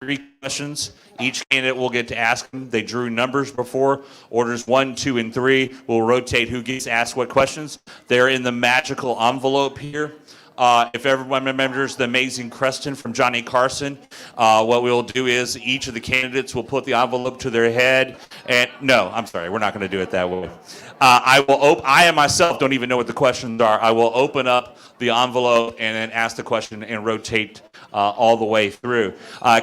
3 questions. Each candidate will get to ask them. They drew numbers before. Orders 1, 2, and 3 will rotate who gets asked what questions. They're in the magical envelope here. If everyone remembers the amazing Creston from Johnny Carson, what we'll do is each of the candidates will put the envelope to their head. And no, I'm sorry, we're not going to do it that way. I myself don't even know what the questions are. I will open up the envelope and then ask the question and rotate all the way through.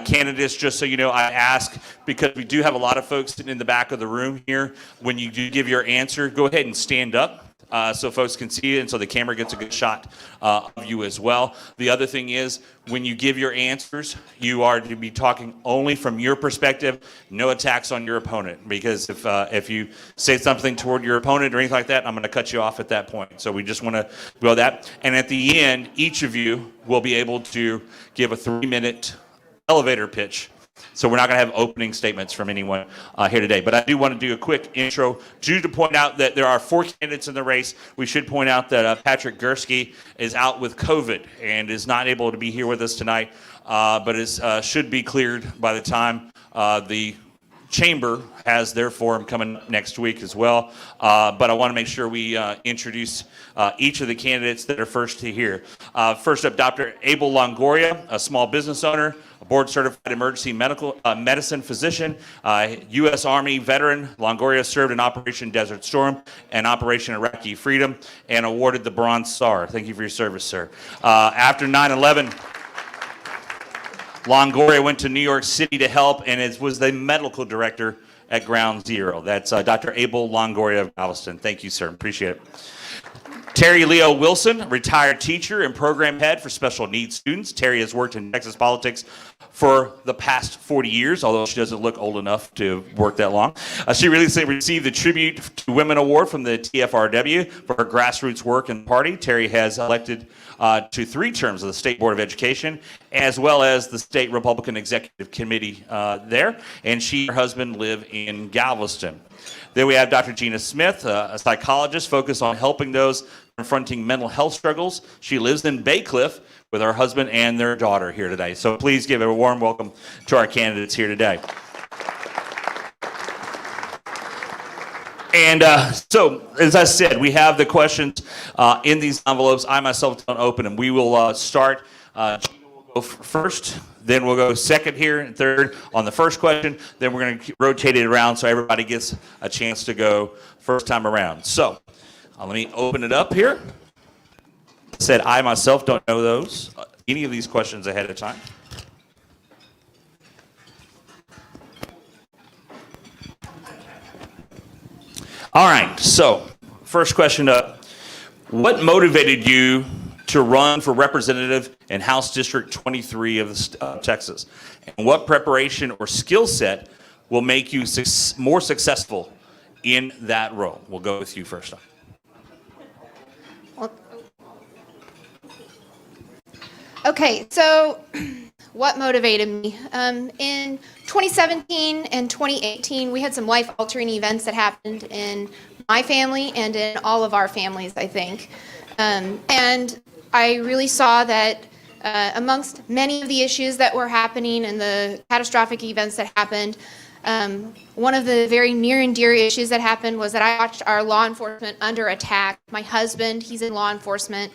Candidates, just so you know, I ask, because we do have a lot of folks sitting in the back of the room here, when you do give your answer, go ahead and stand up. So folks can see it, and so the camera gets a good shot of you as well. The other thing is, when you give your answers, you are to be talking only from your perspective, no attacks on your opponent. Because if you say something toward your opponent or anything like that, I'm going to cut you off at that point. So we just want to go that. And at the end, each of you will be able to give a 3-minute elevator pitch. So we're not going to have opening statements from anyone here today. But I do want to do a quick intro to point out that there are 4 candidates in the race. We should point out that Patrick Gursky is out with COVID and is not able to be here with us tonight, but should be cleared by the time the chamber has their forum coming next week as well. But I want to make sure we introduce each of the candidates that are first to hear. First up, Dr. Abel Longoria, a small business owner, a board-certified emergency medicine physician, U.S. Army veteran. Longoria served in Operation Desert Storm and Operation Iraqi Freedom and awarded the Bronze Star. Thank you for your service, sir. After 9/11, Longoria went to New York City to help and was the medical director at Ground Zero. That's Dr. Abel Longoria of Galveston. Thank you, sir. Appreciate it. Terri Leo-Wilson, retired teacher and program head for special needs students. Terri has worked in Texas politics for the past 40 years, although she doesn't look old enough to work that long. She recently received the Tribute to Women Award from the TFRW for her grassroots work in the party. Terri has elected to 3 terms of the State Board of Education, as well as the State Republican Executive Committee there, and she and her husband live in Galveston. Then we have Dr. Gina Smith, a psychologist focused on helping those confronting mental health struggles. She lives in Bay Cliff with her husband and their daughter here today. So please give a warm welcome to our candidates here today. And so, as I said, we have the questions in these envelopes. I myself don't open them. We will start. Gina will go first. Then we'll go second here and third on the first question. Then we're going to rotate it around so everybody gets a chance to go first time around. So let me open it up here. I said I myself don't know any of these questions ahead of time. All right, so first question up. What motivated you to run for representative in House District 23 of Texas? And what preparation or skill set will make you more successful in that role? We'll go with you first. Okay, so what motivated me? In 2017 and 2018, we had some life-altering events that happened in my family and in all of our families, I think. And I really saw that amongst many of the issues that were happening and the catastrophic events that happened, one of the very near and dear issues that happened was that I watched our law enforcement under attack. My husband, he's in law enforcement.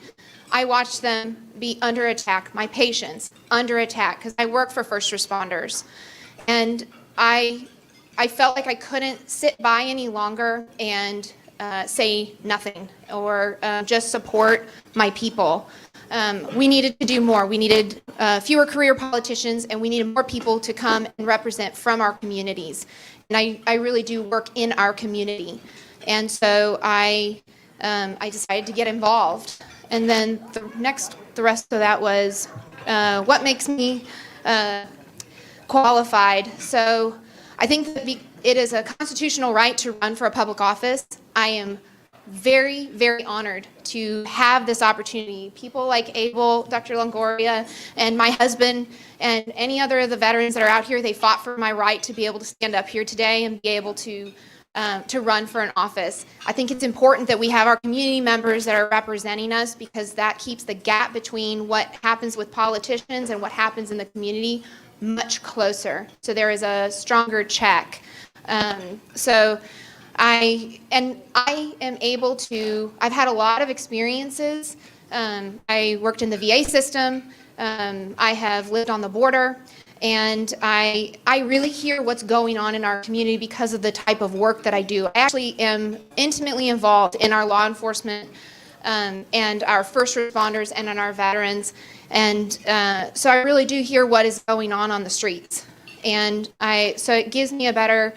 I watched them be under attack, my patients under attack, because I work for first responders. And I felt like I couldn't sit by any longer and say nothing or just support my people. We needed to do more. We needed fewer career politicians, and we needed more people to come and represent from our communities. And I really do work in our community. And so I decided to get involved. And then the rest of that was what makes me qualified. So I think that it is a constitutional right to run for a public office. I am very, very honored to have this opportunity. People like Abel, Dr. Longoria, and my husband, and any other of the veterans that are out here, they fought for my right to be able to stand up here today and be able to run for an office. I think it's important that we have our community members that are representing us, because that keeps the gap between what happens with politicians and what happens in the community much closer. So there is a stronger check. So I am able to, I've had a lot of experiences. I worked in the VA system. I have lived on the border. And I really hear what's going on in our community because of the type of work that I do. I actually am intimately involved in our law enforcement and our first responders and in our veterans. And so I really do hear what is going on the streets. And so it gives me a better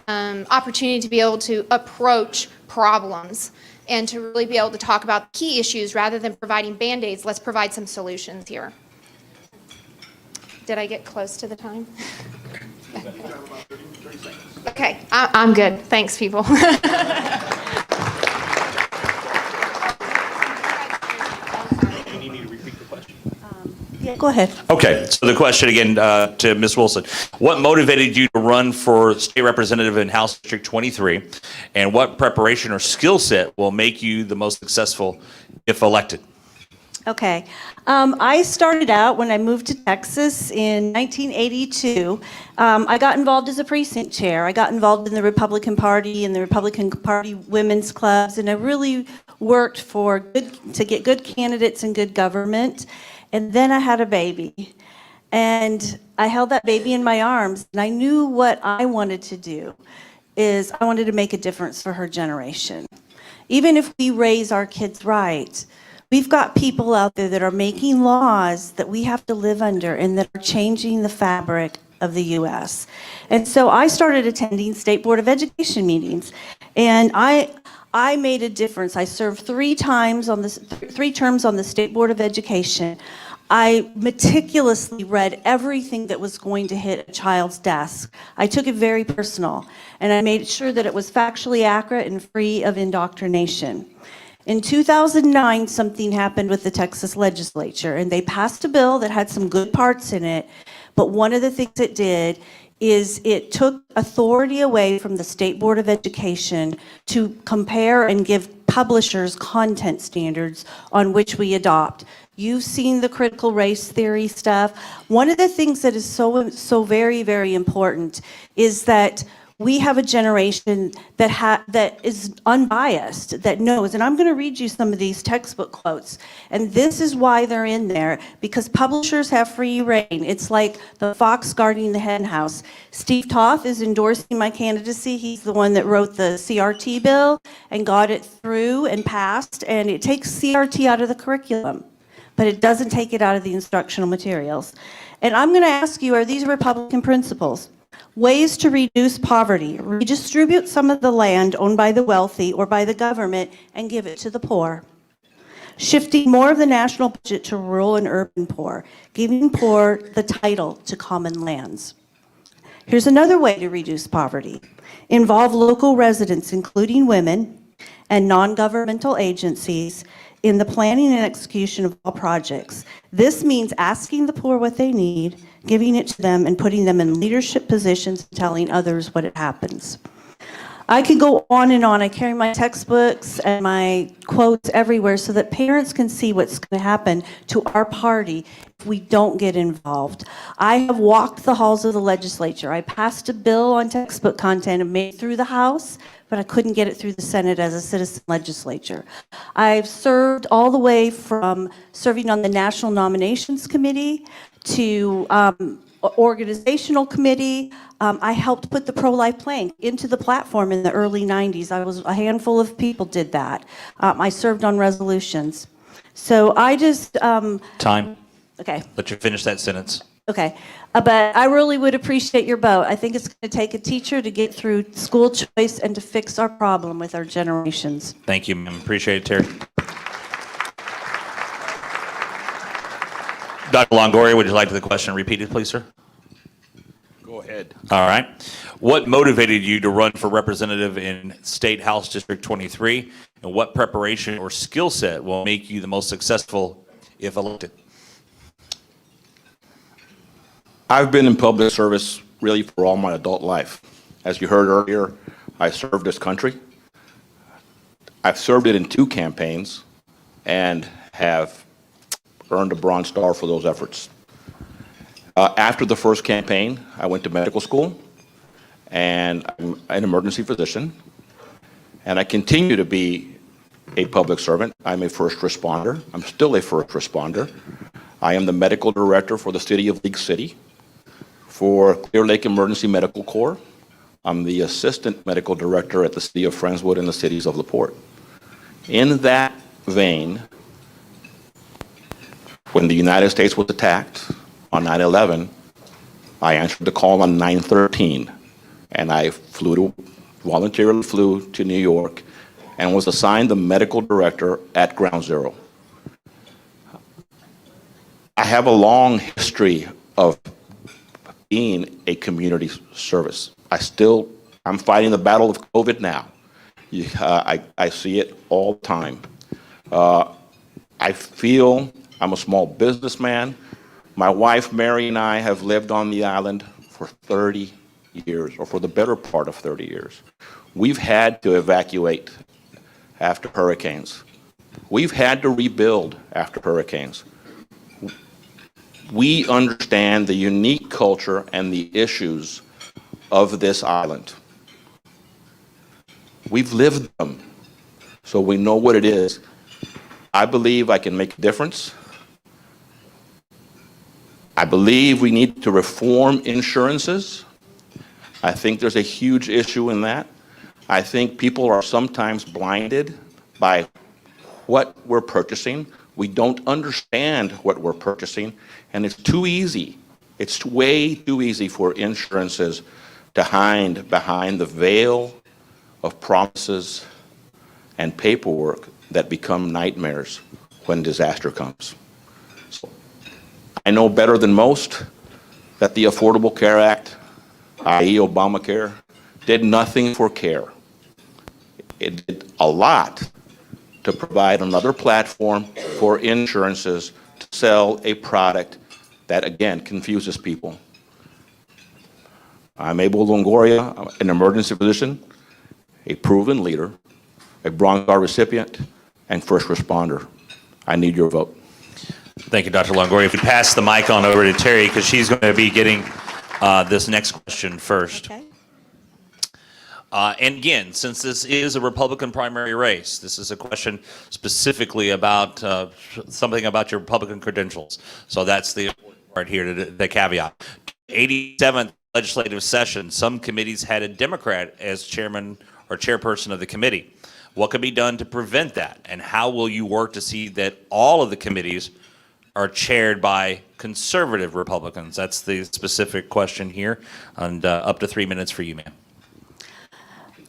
opportunity to be able to approach problems and to really be able to talk about key issues rather than providing Band-Aids. Let's provide some solutions here. Did I get close to the time? Okay, I'm good. Thanks, people. Yeah, go ahead. Okay, so the question again to Ms. Wilson. What motivated you to run for state representative in House District 23, and what preparation or skill set will make you the most successful if elected? Okay. I started out when I moved to Texas in 1982. I got involved as a precinct chair. I got involved in the Republican Party and the Republican Party women's clubs, and I really worked to get good candidates and good government. And then I had a baby, and I held that baby in my arms, and I knew what I wanted to do is I wanted to make a difference for her generation. Even if we raise our kids right, we've got people out there that are making laws that we have to live under and that are changing the fabric of the U.S. And so I started attending State Board of Education meetings, and I made a difference. I served 3 terms on the State Board of Education. I meticulously read everything that was going to hit a child's desk. I took it very personal, and I made sure that it was factually accurate and free of indoctrination. In 2009, something happened with the Texas legislature, and they passed a bill that had some good parts in it, but one of the things it did is it took authority away from the State Board of Education to compare and give publishers content standards on which we adopt. You've seen the critical race theory stuff. One of the things that is so very, very important is that we have a generation that is unbiased, that knows, and I'm going to read you some of these textbook quotes, and this is why they're in there, because publishers have free reign. It's like the fox guarding the hen house. Steve Toth is endorsing my candidacy. He's the one that wrote the CRT bill and got it through and passed, and it takes CRT out of the curriculum, but it doesn't take it out of the instructional materials. And I'm going to ask you, are these Republican principles? Ways to reduce poverty: redistribute some of the land owned by the wealthy or by the government and give it to the poor. Shifting more of the national budget to rural and urban poor, giving poor the title to common lands. Here's another way to reduce poverty: involve local residents, including women, and non-governmental agencies in the planning and execution of all projects. This means asking the poor what they need, giving it to them, and putting them in leadership positions, telling others what it happens. I could go on and on. I carry my textbooks and my quotes everywhere so that parents can see what's going to happen to our party if we don't get involved. I have walked the halls of the legislature. I passed a bill on textbook content and made it through the House, but I couldn't get it through the Senate as a citizen legislature. I've served all the way from serving on the National Nominations Committee to organizational committee. I helped put the pro-life plank into the platform in the early 90s. A handful of people did that. I served on resolutions. So I just... Time. Okay. Let you finish that sentence. Okay. But I really would appreciate your vote. I think it's going to take a teacher to get through school choice and to fix our problem with our generations. Thank you, ma'am. Appreciate it, Terri. Dr. Longoria, would you like the question repeated, please, sir? Go ahead. All right. What motivated you to run for representative in State House District 23, and what preparation or skill set will make you the most successful if elected? I've been in public service really for all my adult life. As you heard earlier, I served this country. I've served it in 2 campaigns and have earned a Bronze Star for those efforts. After the first campaign, I went to medical school, and I'm an emergency physician, and I continue to be a public servant. I'm a first responder. I'm still a first responder. I am the medical director for the city of League City, for Clear Lake Emergency Medical Corps. I'm the assistant medical director at the city of Friendswood and the cities of LaPorte. In that vein, when the United States was attacked on 9/11, I answered the call on 9/13, and I voluntarily flew to New York and was assigned the medical director at Ground Zero. I have a long history of being a community service. I'm fighting the battle of COVID now. I see it all the time. I feel I'm a small businessman. My wife, Mary, and I have lived on the island for 30 years, or for the better part of 30 years. We've had to evacuate after hurricanes. We've had to rebuild after hurricanes. We understand the unique culture and the issues of this island. We've lived them, so we know what it is. I believe I can make a difference. I believe we need to reform insurances. I think there's a huge issue in that. I think people are sometimes blinded by what we're purchasing. We don't understand what we're purchasing, and it's too easy. It's way too easy for insurances to hide behind the veil of promises and paperwork that become nightmares when disaster comes. So I know better than most that the Affordable Care Act, i.e. Obamacare, did nothing for care. It did a lot to provide another platform for insurances to sell a product that, again, confuses people. I'm Abel Longoria, an emergency physician, a proven leader, a Bronze Star recipient, and first responder. I need your vote. Thank you, Dr. Longoria. If we pass the mic on over to Terri, because she's going to be getting this next question first. Okay. And again, since this is a Republican primary race, this is a question specifically about something about your Republican credentials. So that's the important part here, the caveat. 87th legislative session, some committees had a Democrat as chairman or chairperson of the committee. What can be done to prevent that? And how will you work to see that all of the committees are chaired by conservative Republicans? That's the specific question here. And up to 3 minutes for you, ma'am.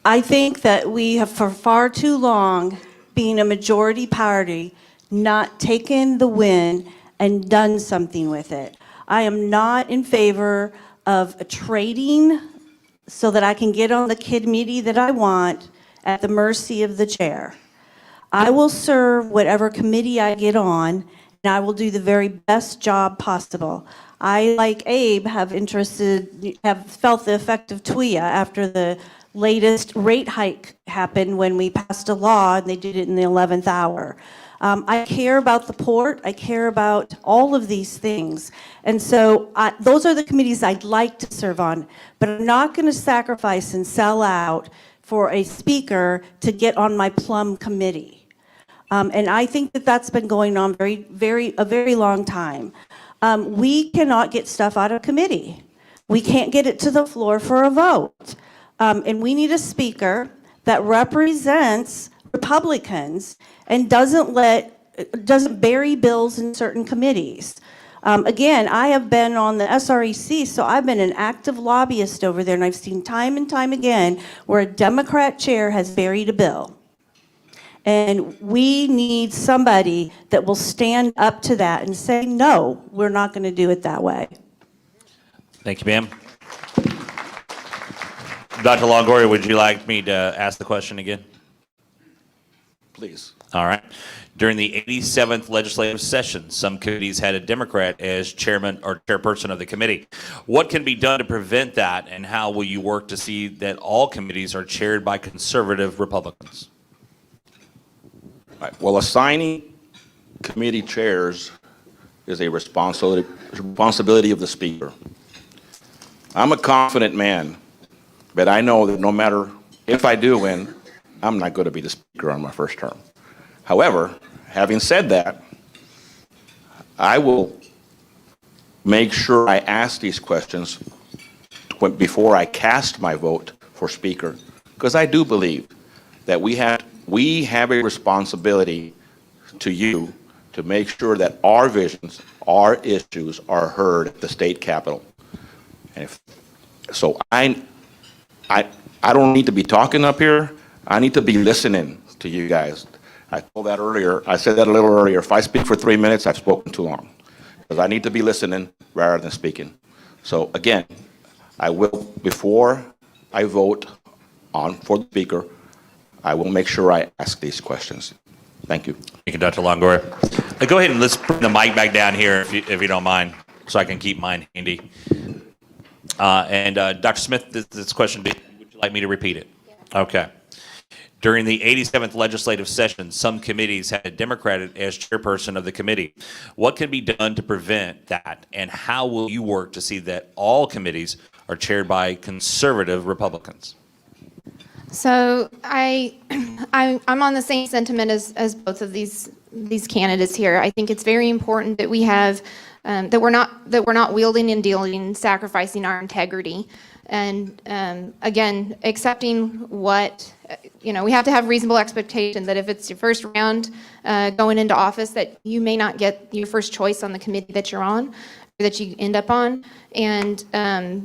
I think that we have for far too long, being a majority party, not taken the win and done something with it. I am not in favor of a trading so that I can get on the committee that I want at the mercy of the chair. I will serve whatever committee I get on, and I will do the very best job possible. I, like Abe, have felt the effect of TWIA after the latest rate hike happened when we passed a law and they did it in the 11th hour. I care about the port. I care about all of these things. And so those are the committees I'd like to serve on, but I'm not going to sacrifice and sell out for a speaker to get on my plum committee. And I think that that's been going on a very long time. We cannot get stuff out of committee. We can't get it to the floor for a vote. And we need a speaker that represents Republicans and doesn't bury bills in certain committees. Again, I have been on the SREC, so I've been an active lobbyist over there, and I've seen time and time again where a Democrat chair has buried a bill. And we need somebody that will stand up to that and say, no, we're not going to do it that way. Thank you, ma'am. Dr. Longoria, would you like me to ask the question again? Please. All right. During the 87th legislative session, some committees had a Democrat as chairman or chairperson of the committee. What can be done to prevent that, and how will you work to see that all committees are chaired by conservative Republicans? Right. Well, assigning committee chairs is a responsibility of the speaker. I'm a confident man, but I know that no matter if I do win, I'm not going to be the speaker on my first term. However, having said that, I will make sure I ask these questions before I cast my vote for speaker, because I do believe that we have a responsibility to you to make sure that our visions, our issues are heard at the state capitol. And so I don't need to be talking up here. I need to be listening to you guys. I told that earlier. I said that a little earlier. If I speak for 3 minutes, I've spoken too long, because I need to be listening rather than speaking. So again, I will, before I vote for the speaker, I will make sure I ask these questions. Thank you. Thank you, Dr. Longoria. Go ahead and let's bring the mic back down here if you don't mind, so I can keep mine handy. Dr. Smith, this question, would you like me to repeat it? Yeah. Okay. During the 87th legislative session, some committees had a Democrat as chairperson of the committee. What can be done to prevent that, and how will you work to see that all committees are chaired by conservative Republicans? So I'm on the same sentiment as both of these candidates here. I think it's very important that we have that we're not wielding and dealing, sacrificing our integrity, and again, accepting what we have to have reasonable expectation that if it's your first round going into office, that you may not get your first choice on the committee that you're on, or that you end up on, and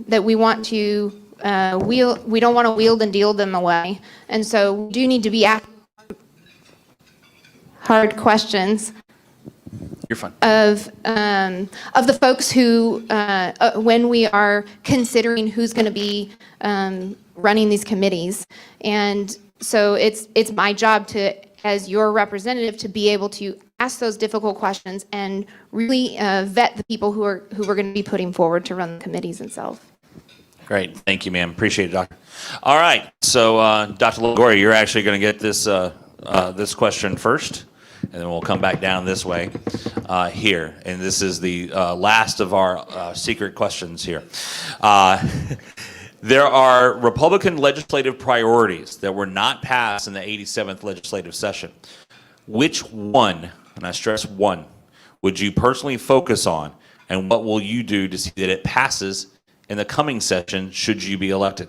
that we want to. We don't want to wield and deal them away, and so we do need to be asking hard questions. You're fine. Of the folks who, when we are considering who's going to be running these committees, and so it's my job to, as your representative, to be able to ask those difficult questions and really vet the people who are going to be putting forward to run the committees themselves. Great. Thank you, ma'am. Appreciate it, Doctor. All right. So, Dr. Longoria, you're actually going to get this question first, and then we'll come back down this way here. And this is the last of our secret questions here. There are Republican legislative priorities that were not passed in the 87th legislative session. Which one, and I stress one, would you personally focus on, and what will you do to see that it passes in the coming session should you be elected?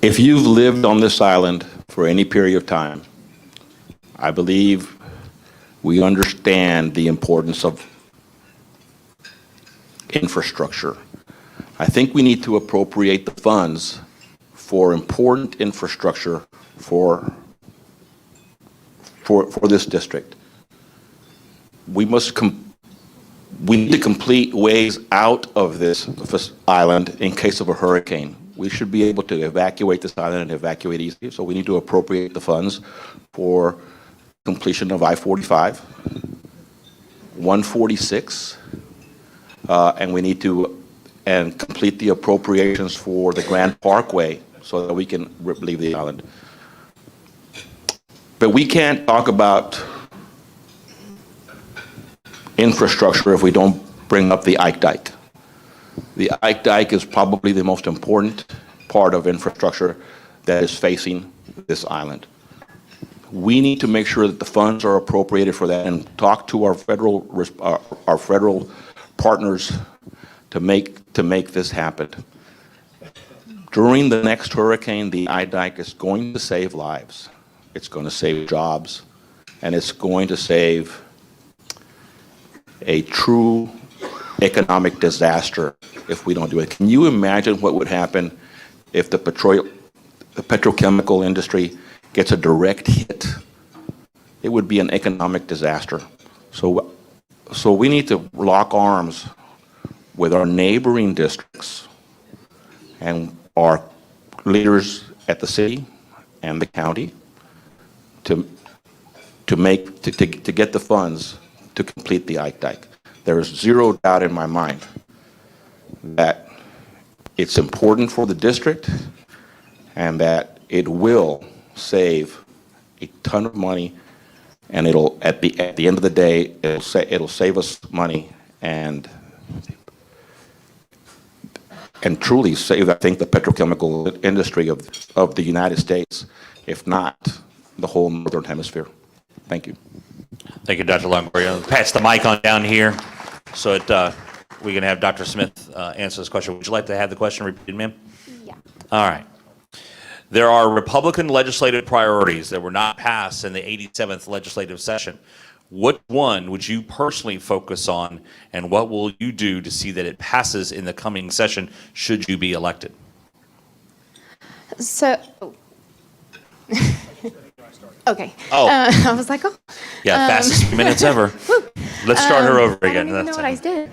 If you've lived on this island for any period of time, I believe we understand the importance of infrastructure. I think we need to appropriate the funds for important infrastructure for this district. We need to complete ways out of this island in case of a hurricane. We should be able to evacuate this island and evacuate easily, so we need to appropriate the funds for completion of I-45, 146, and we need to complete the appropriations for the Grand Parkway so that we can leave the island. But we can't talk about infrastructure if we don't bring up the Ike Dike. The Ike Dike is probably the most important part of infrastructure that is facing this island. We need to make sure that the funds are appropriated for that and talk to our federal partners to make this happen. During the next hurricane, the Ike Dike is going to save lives. It's going to save jobs, and it's going to save a true economic disaster if we don't do it. Can you imagine what would happen if the petrochemical industry gets a direct hit? It would be an economic disaster. So we need to lock arms with our neighboring districts and our leaders at the city and the county to get the funds to complete the Ike Dike. There is zero doubt in my mind that it's important for the district, and that it will save a ton of money, and it'll at the end of the day it'll save us money and truly save, I think, the petrochemical industry of the United States, if not the whole Northern Hemisphere. Thank you. Thank you, Dr. Longoria. Pass the mic on down here so we can have Dr. Smith answer this question. Would you like to have the question repeated, ma'am? Yeah. All right. There are Republican legislative priorities that were not passed in the 87th legislative session. What one would you personally focus on, and what will you do to see that it passes in the coming session should you be elected? So, okay. Oh. I was like, oh. Yeah, fastest 3 minutes ever. Let's start her over I again. don't even know what I did.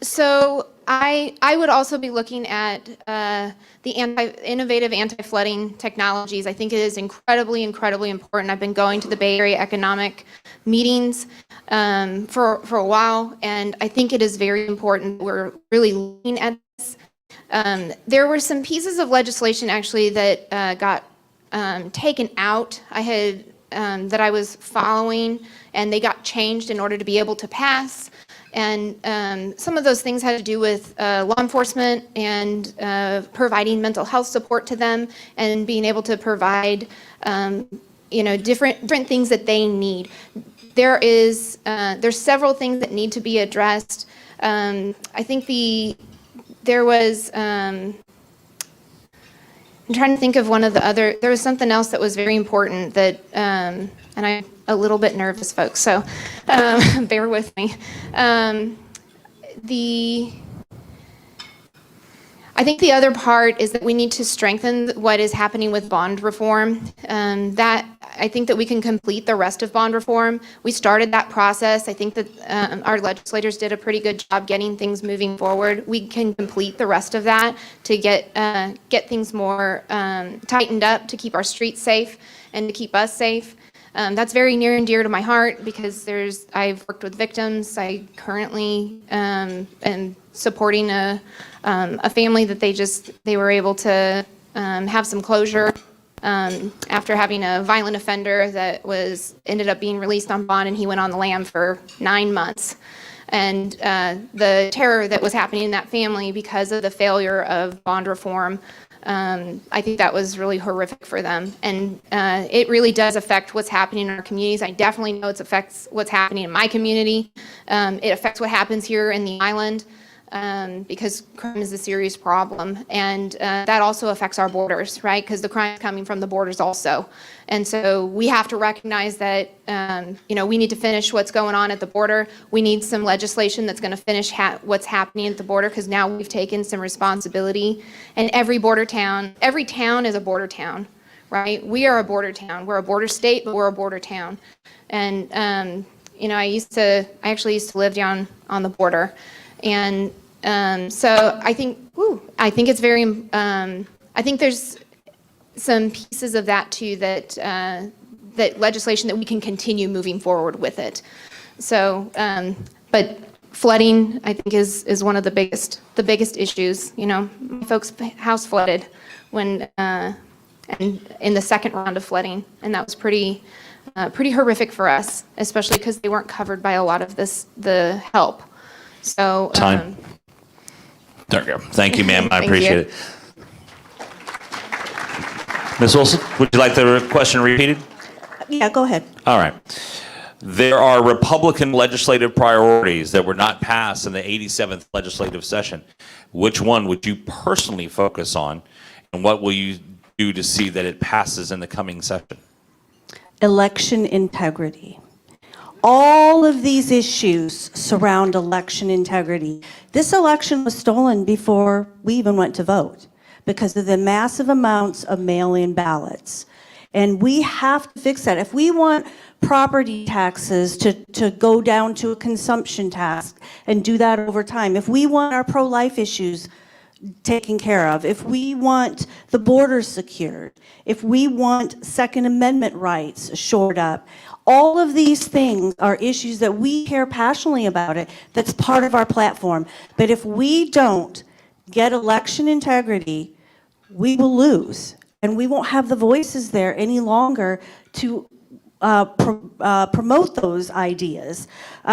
So I would also be looking at the innovative anti-flooding technologies. I think it is incredibly, incredibly important. I've been going to the Bay Area economic meetings for a while, and I think it is very important that we're really looking at this. There were some pieces of legislation actually that got taken out. I had that I was following, and they got changed in order to be able to pass. And some of those things had to do with law enforcement and providing mental health support to them, and being able to provide, different things that they need. There's several things that need to be addressed. I think there was. I'm trying to think of one of the other. There was something else that was very important that, and I'm a little bit nervous, folks, so bear with me. I think the other part is that we need to strengthen what is happening with bond reform. I think that we can complete the rest of bond reform. We started that process. I think that our legislators did a pretty good job getting things moving forward. We can complete the rest of that to get things more tightened up, to keep our streets safe and to keep us safe. That's very near and dear to my heart because I've worked with victims. I currently am supporting a family that they were able to have some closure after having a violent offender that ended up being released on bond, and he went on the lam for 9 months. And the terror that was happening in that family because of the failure of bond reform, I think that was really horrific for them. And it really does affect what's happening in our communities. I definitely know it affects what's happening in my community. It affects what happens here in the island. Because crime is a serious problem, and that also affects our borders, right? Because the crime is coming from the borders also, and so we have to recognize that we need to finish what's going on at the border. We need some legislation that's going to finish what's happening at the border, because now we've taken some responsibility. And every town is a border town, right? We are a border town. We're a border state, but we're a border town. And I actually used to live down on the border. And so I think it's very, I think there's some pieces of that too that legislation that we can continue moving forward with it. So, but flooding, I think, is one of the biggest issues. My folks' house flooded and in the second round of flooding, and that was pretty horrific for us, especially because they weren't covered by a lot of the help. So, Time. There we go. Thank you, ma'am. I appreciate it. Ms. Wilson, would you like the question repeated? Yeah, go ahead. All right. There are Republican legislative priorities that were not passed in the 87th legislative session. Which one would you personally focus on, and what will you do to see that it passes in the coming session? Election integrity. All of these issues surround election integrity. This election was stolen before we even went to vote because of the massive amounts of mail-in ballots. And we have to fix that. If we want property taxes to go down to a consumption tax and do that over time, if we want our pro-life issues taken care of, if we want the borders secured, if we want Second Amendment rights shored up, all of these things are issues that we care passionately about it. That's part of our platform. But if we don't get election integrity, we will lose. And we won't have the voices there any longer to promote those ideas.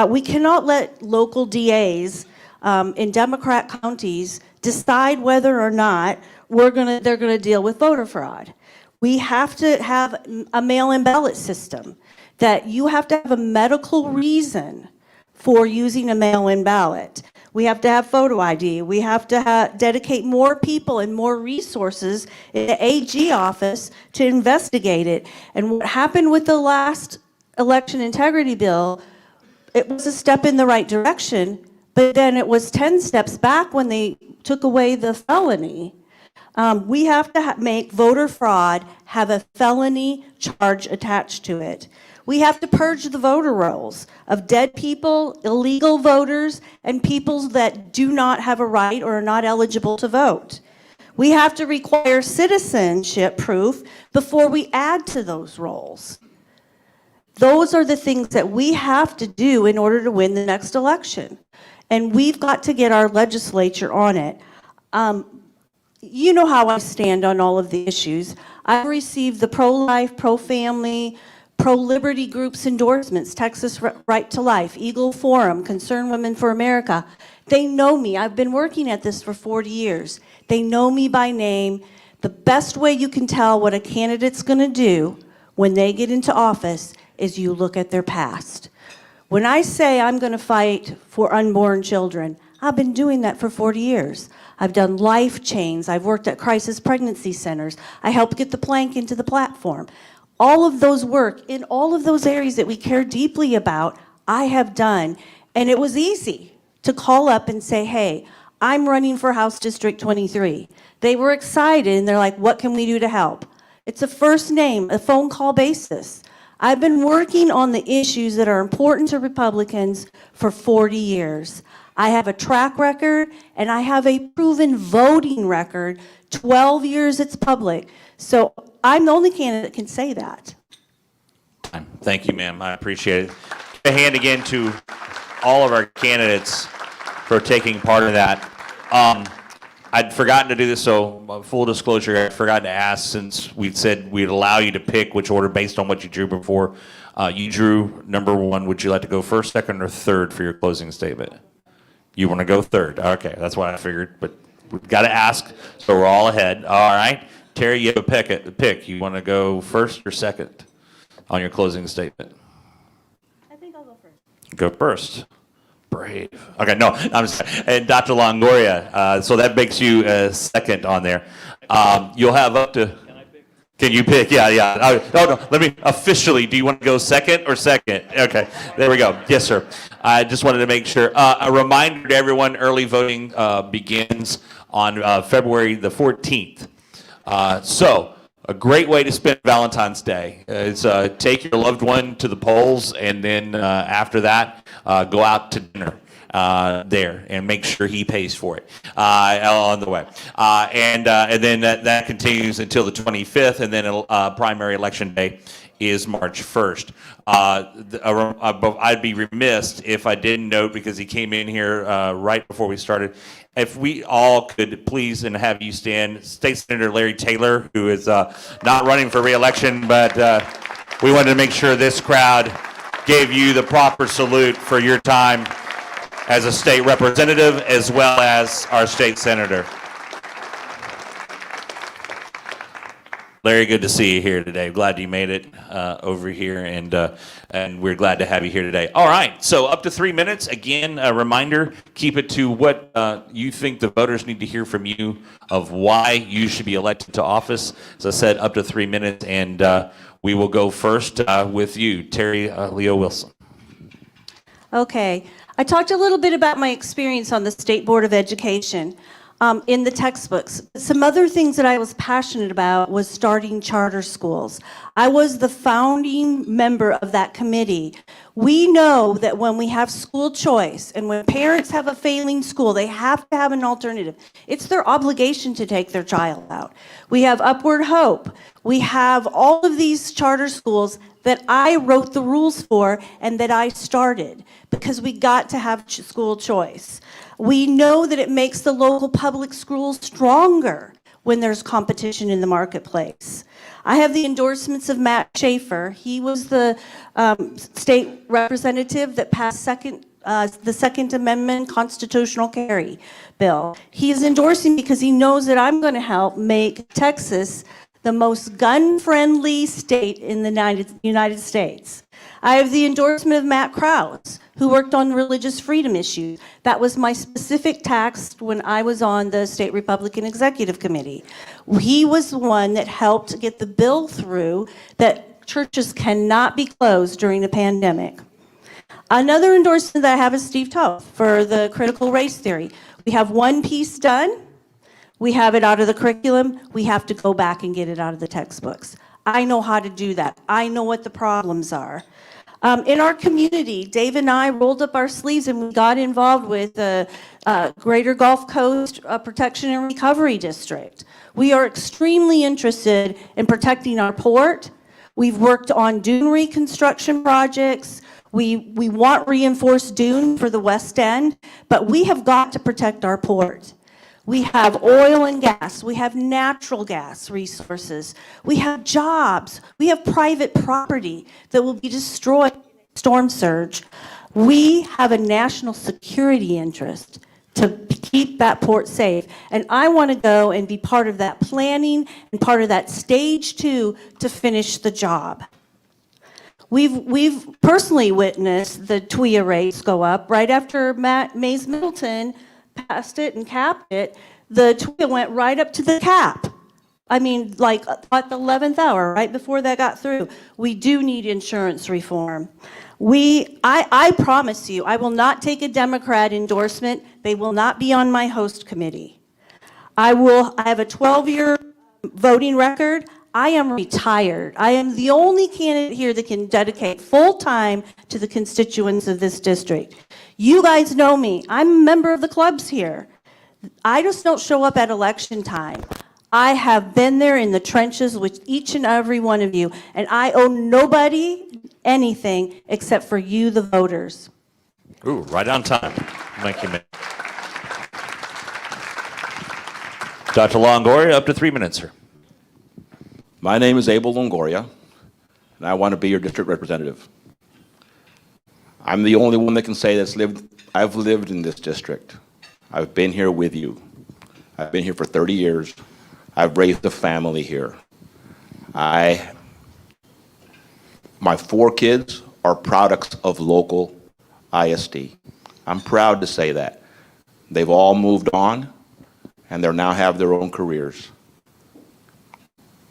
We cannot let local DAs in Democrat counties decide whether or not they're going to deal with voter fraud. We have to have a mail-in ballot system that you have to have a medical reason for using a mail-in ballot. We have to have photo ID. We have to dedicate more people and more resources in the AG office to investigate it. And what happened with the last election integrity bill, it was a step in the right direction, but then it was 10 steps back when they took away the felony. We have to make voter fraud have a felony charge attached to it. We have to purge the voter rolls of dead people, illegal voters, and people that do not have a right or are not eligible to vote. We have to require citizenship proof before we add to those rolls. Those are the things that we have to do in order to win the next election. And we've got to get our legislature on it. You know how I stand on all of the issues. I've received the pro-life, pro-family, pro-liberty groups endorsements, Texas Right to Life, Eagle Forum, Concerned Women for America. They know me. I've been working at this for 40 years. They know me by name. The best way you can tell what a candidate's going to do when they get into office is you look at their past. When I say I'm going to fight for unborn children, I've been doing that for 40 years. I've done life chains. I've worked at crisis pregnancy centers. I helped get the plank into the platform. All of those work in all of those areas that we care deeply about, I have done. And it was easy to call up and say, hey, I'm running for House District 23. They were excited and they're like, what can we do to help? It's a first name, a phone call basis. I've been working on the issues that are important to Republicans for 40 years. I have a track record and I have a proven voting record. 12 years it's public. So I'm the only candidate that can say that. Thank you, ma'am. I appreciate it. A hand again to all of our candidates for taking part of that. I'd forgotten to do this, so full disclosure, I forgot to ask, since we said we'd allow you to pick which order based on what you drew before. You drew number one. Would you like to go first, second, or third for your closing statement? You want to go third. Okay, that's what I figured, but we've got to ask, so we're all ahead. All right. Terri, you have a pick. You want to go first or second on your closing statement? I think I'll go first. Go first. Brave. Okay, no, I'm sorry. And Dr. Longoria, so that makes you second on there. You'll have up to... Can you pick? Yeah. Oh, no, let me officially, do you want to go second or second? Okay, there we go. Yes, sir. I just wanted to make sure. A reminder to everyone, early voting begins on February the 14th. So a great way to spend Valentine's Day is take your loved one to the polls, and then after that, go out to dinner there and make sure he pays for it on the way. And then that continues until the 25th, and then primary election day is March 1st. I'd be remiss if I didn't note, because he came in here right before we started, if we all could please and have you stand, State Senator Larry Taylor, who is not running for re-election, but we wanted to make sure this crowd gave you the proper salute for your time as a state representative, as well as our state senator. Larry, good to see you here today. Glad you made it over here, and we're glad to have you here today. All right, so up to 3 minutes. Again, a reminder, keep it to what you think the voters need to hear from you of why you should be elected to office. As I said, up to 3 minutes, and we will go first with you, Terri Leo-Wilson. Okay. I talked a little bit about my experience on the State Board of Education in the textbooks. Some other things that I was passionate about was starting charter schools. I was the founding member of that committee. We know that when we have school choice and when parents have a failing school, they have to have an alternative. It's their obligation to take their child out. We have Upward Hope. We have all of these charter schools that I wrote the rules for and that I started, because we got to have school choice. We know that it makes the local public schools stronger when there's competition in the marketplace. I have the endorsements of Matt Schaefer. He was the state representative that passed the Second Amendment constitutional carry bill. He is endorsing because he knows that I'm going to help make Texas the most gun-friendly state in the United States. I have the endorsement of Matt Krause, who worked on religious freedom issues. That was my specific task when I was on the State Republican Executive Committee. He was the one that helped get the bill through that churches cannot be closed during a pandemic. Another endorsement that I have is Steve Toth for the critical race theory. We have one piece done. We have it out of the curriculum. We have to go back and get it out of the textbooks. I know how to do that. I know what the problems are. In our community, Dave and I rolled up our sleeves and we got involved with the Greater Gulf Coast Protection and Recovery District. We are extremely interested in protecting our port. We've worked on dune reconstruction projects. We want reinforced dune for the West End, but we have got to protect our port. We have oil and gas. We have natural gas resources. We have jobs. We have private property that will be destroyed in a storm surge. We have a national security interest to keep that port safe. And I want to go and be part of that planning and part of that stage 2 to finish the job. We've personally witnessed the TWIA rates go up right after Mays Middleton passed it and capped it. The TWIA went right up to the cap. I mean, like at the 11th hour, right before that got through. We do need insurance reform. I promise you, I will not take a Democrat endorsement. They will not be on my host committee. I have a 12-year voting record. I am retired. I am the only candidate here that can dedicate full time to the constituents of this district. You guys know me. I'm a member of the clubs here. I just don't show up at election time. I have been there in the trenches with each and every one of you, and I owe nobody anything except for you, the voters. Ooh, right on time. Thank you, ma'am. Dr. Longoria, up to 3 minutes, sir. My name is Abel Longoria, and I want to be your district representative. I'm the only one that can say I've lived in this district. I've been here with you. I've been here for 30 years. I've raised a family here. My 4 kids are products of local ISD. I'm proud to say that. They've all moved on, and they now have their own careers.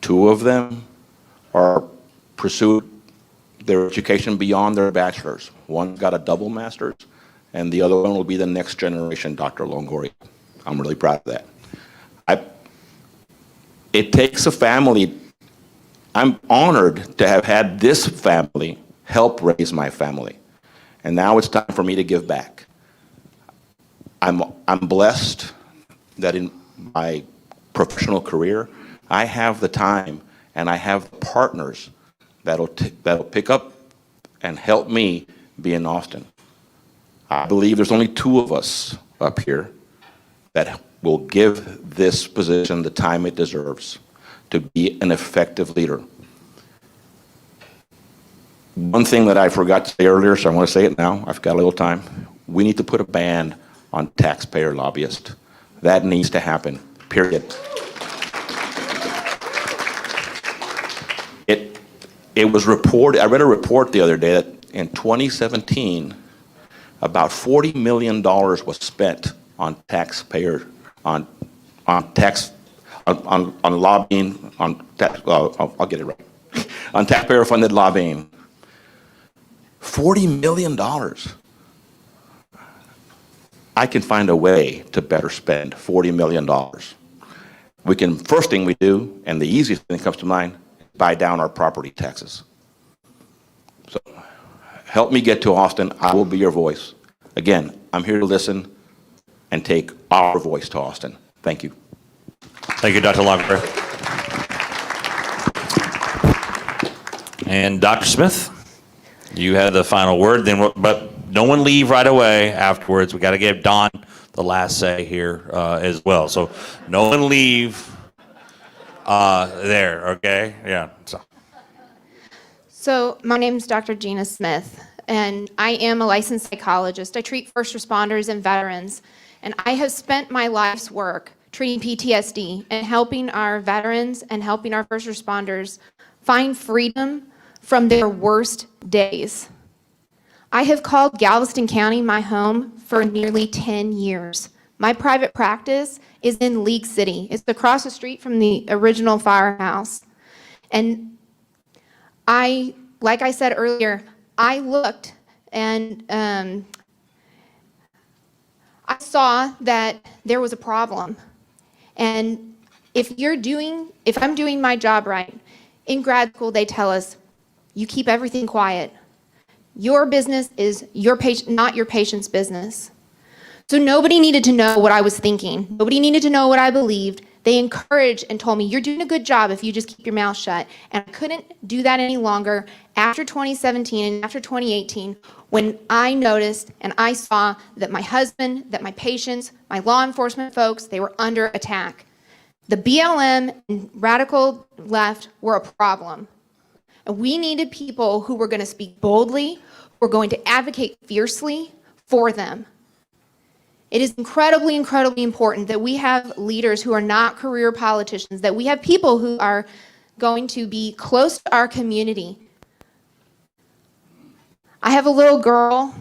2 of them are pursued their education beyond their bachelor's. One got a double master's, and the other one will be the next generation Dr. Longoria. I'm really proud of that. It takes a family. I'm honored to have had this family help raise my family, and now it's time for me to give back. I'm blessed that in my professional career, I have the time and I have partners that'll pick up and help me be in Austin. I believe there's only 2 of us up here that will give this position the time it deserves to be an effective leader. One thing that I forgot to say earlier, so I want to say it now, I've got a little time. We need to put a ban on taxpayer lobbyists. That needs to happen, period. It was reported, I read a report the other day that in 2017, about $40 million was spent on taxpayer, on lobbying, I'll get it right, on taxpayer-funded lobbying. $40 million. I can find a way to better spend $40 million. First thing we do, and the easiest thing that comes to mind, buy down our property taxes. So help me get to Austin. I will be your voice. Again, I'm here to listen and take our voice to Austin. Thank you. Thank you, Dr. Longoria. And Dr. Smith, you had the final word, but no one leave right away afterwards. We got to give Don the last say here as well. So no one leave there, okay? Yeah. So my name is Dr. Gina Smith, and I am a licensed psychologist. I treat first responders and veterans, and I have spent my life's work treating PTSD and helping our veterans and helping our first responders find freedom from their worst days. I have called Galveston County my home for nearly 10 years. My private practice is in League City. It's across the street from the original firehouse. And like I said earlier, I looked and I saw that there was a problem. And if I'm doing my job right, in grad school they tell us, you keep everything quiet. Your business is not your patient's business. So nobody needed to know what I was thinking. Nobody needed to know what I believed. They encouraged and told me, you're doing a good job if you just keep your mouth shut. And I couldn't do that any longer after 2017 and after 2018, when I noticed and I saw that my husband, that my patients, my law enforcement folks, they were under attack. The BLM and radical left were a problem. And we needed people who were going to speak boldly, who were going to advocate fiercely for them. It is incredibly, incredibly important that we have leaders who are not career politicians, that we have people who are going to be close to our community. I have a little girl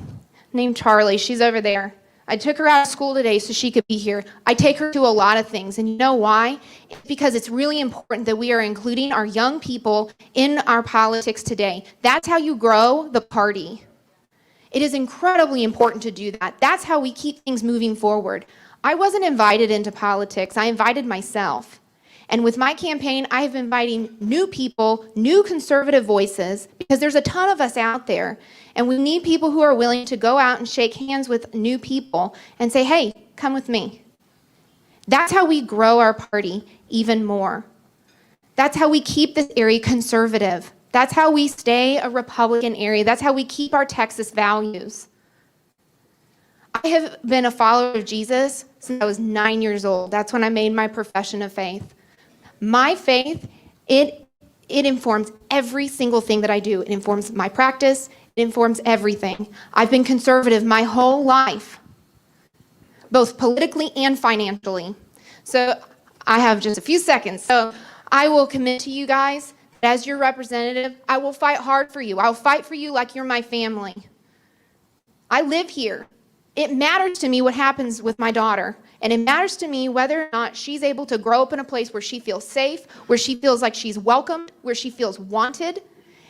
named Charlie. She's over there. I took her out of school today so she could be here. I take her to a lot of things, and you know why? It's because it's really important that we are including our young people in our politics today. That's how you grow the party. It is incredibly important to do that. That's how we keep things moving forward. I wasn't invited into politics. I invited myself. And with my campaign, I have been inviting new people, new conservative voices, because there's a ton of us out there. And we need people who are willing to go out and shake hands with new people and say, hey, come with me. That's how we grow our party even more. That's how we keep this area conservative. That's how we stay a Republican area. That's how we keep our Texas values. I have been a follower of Jesus since I was 9 years old. That's when I made my profession of faith. My faith, it informs every single thing that I do. It informs my practice. It informs everything. I've been conservative my whole life, both politically and financially. So I have just a few seconds. So I will commit to you guys. As your representative, I will fight hard for you. I'll fight for you like you're my family. I live here. It matters to me what happens with my daughter. And it matters to me whether or not she's able to grow up in a place where she feels safe, where she feels like she's welcomed, where she feels wanted,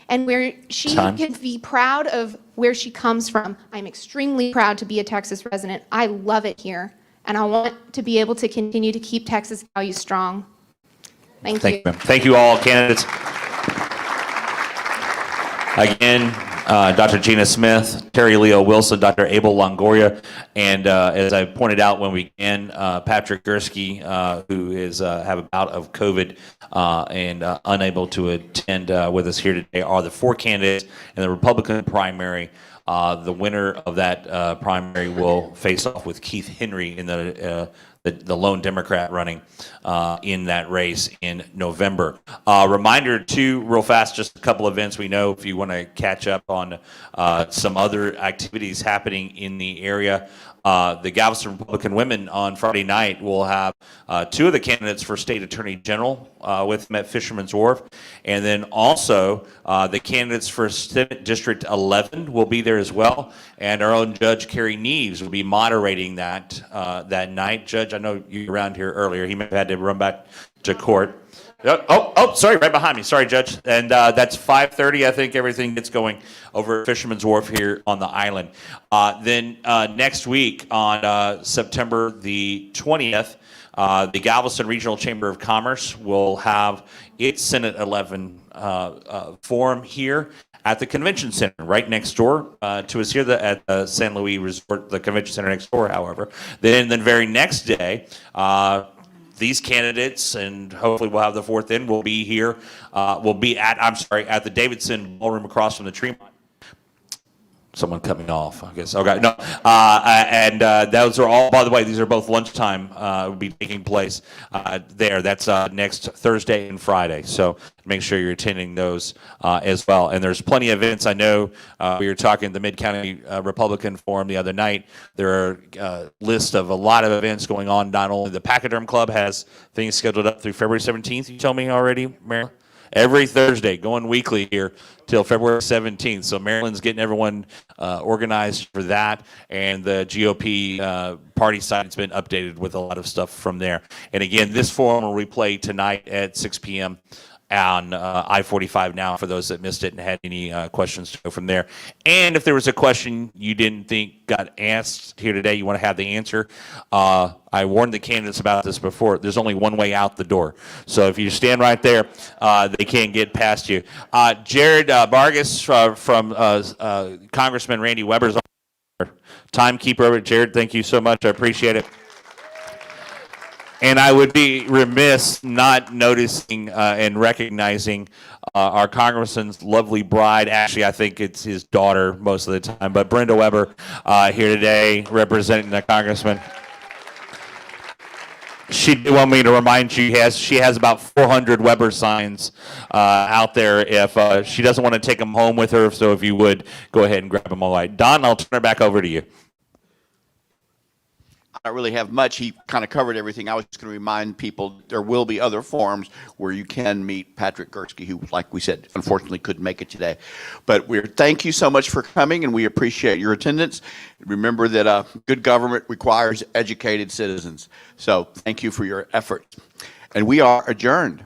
and where she can be proud of where she comes from. I'm extremely proud to be a Texas resident. I love it here. And I want to be able to continue to keep Texas values strong. Thank you. Thank you all, candidates. Again, Dr. Gina Smith, Terri Leo-Wilson, Dr. Abel Longoria, and as I pointed out when we began, Patrick Gursky, who is have a bout of COVID and unable to attend with us here today, are the four candidates in the Republican primary. The winner of that primary will face off with Keith Henry in the lone Democrat running in that race in November. Reminder too, real fast, just a couple events we know if you want to catch up on some other activities happening in the area. The Galveston Republican Women on Friday night will have two of the candidates for State Attorney General with them at Fisherman's Wharf. And then also the candidates for Senate District 11 will be there as well. And our own Judge Kerry Neves will be moderating that that night. Judge, I know you were around here earlier. He may have had to run back to court. Sorry, right behind me. Sorry, Judge. And that's 5:30. I think everything gets going over at Fisherman's Wharf here on the island. Then next week on September the 20th, the Galveston Regional Chamber of Commerce will have its Senate 11 forum here at the Convention Center, right next door to us here at the San Luis Resort, the Convention Center next door, however. Then the very next day, these candidates, and hopefully we'll have the fourth in, will be here, at the Davidson Ballroom across from the Tremont. someone coming off, I guess. Okay, no. And those are all, by the way, these are both lunchtime, will be taking place there. That's next Thursday and Friday. So make sure you're attending those as well. And there's plenty of events. I know we were talking at the Mid-County Republican Forum the other night. There are a list of a lot of events going on. Not only the Pachyderm Club has things scheduled up through February 17th, you told me already, Marilyn? Every Thursday, going weekly here till February 17th. So Maryland's getting everyone organized for that, and the GOP party site's been updated with a lot of stuff from there. And again, this forum will replay tonight at 6 p.m. on I-45 now for those that missed it and had any questions to go from there. And if there was a question you didn't think got asked here today, you want to have the answer, I warned the candidates about this before. There's only one way out the door. So if you stand right there, they can't get past you. Jared Vargas from Congressman Randy Weber's timekeeper. Jared, thank you so much. I appreciate it. And I would be remiss not noticing and recognizing our congressman's lovely bride. Actually, I think it's his daughter most of the time. But Brenda Weber here today representing the congressman. She did want me to remind you she has about 400 Weber signs out there if she doesn't want to take them home with her. So if you would, go ahead and grab them all right. Don, I'll turn it back over to you. I don't really have much. He kind of covered everything. I was just going to remind people there will be other forums where you can meet Patrick Gursky, who, like we said, unfortunately couldn't make it today. But thank you so much for coming, and we appreciate your attendance. Remember that good government requires educated citizens. So thank you for your efforts. And we are adjourned.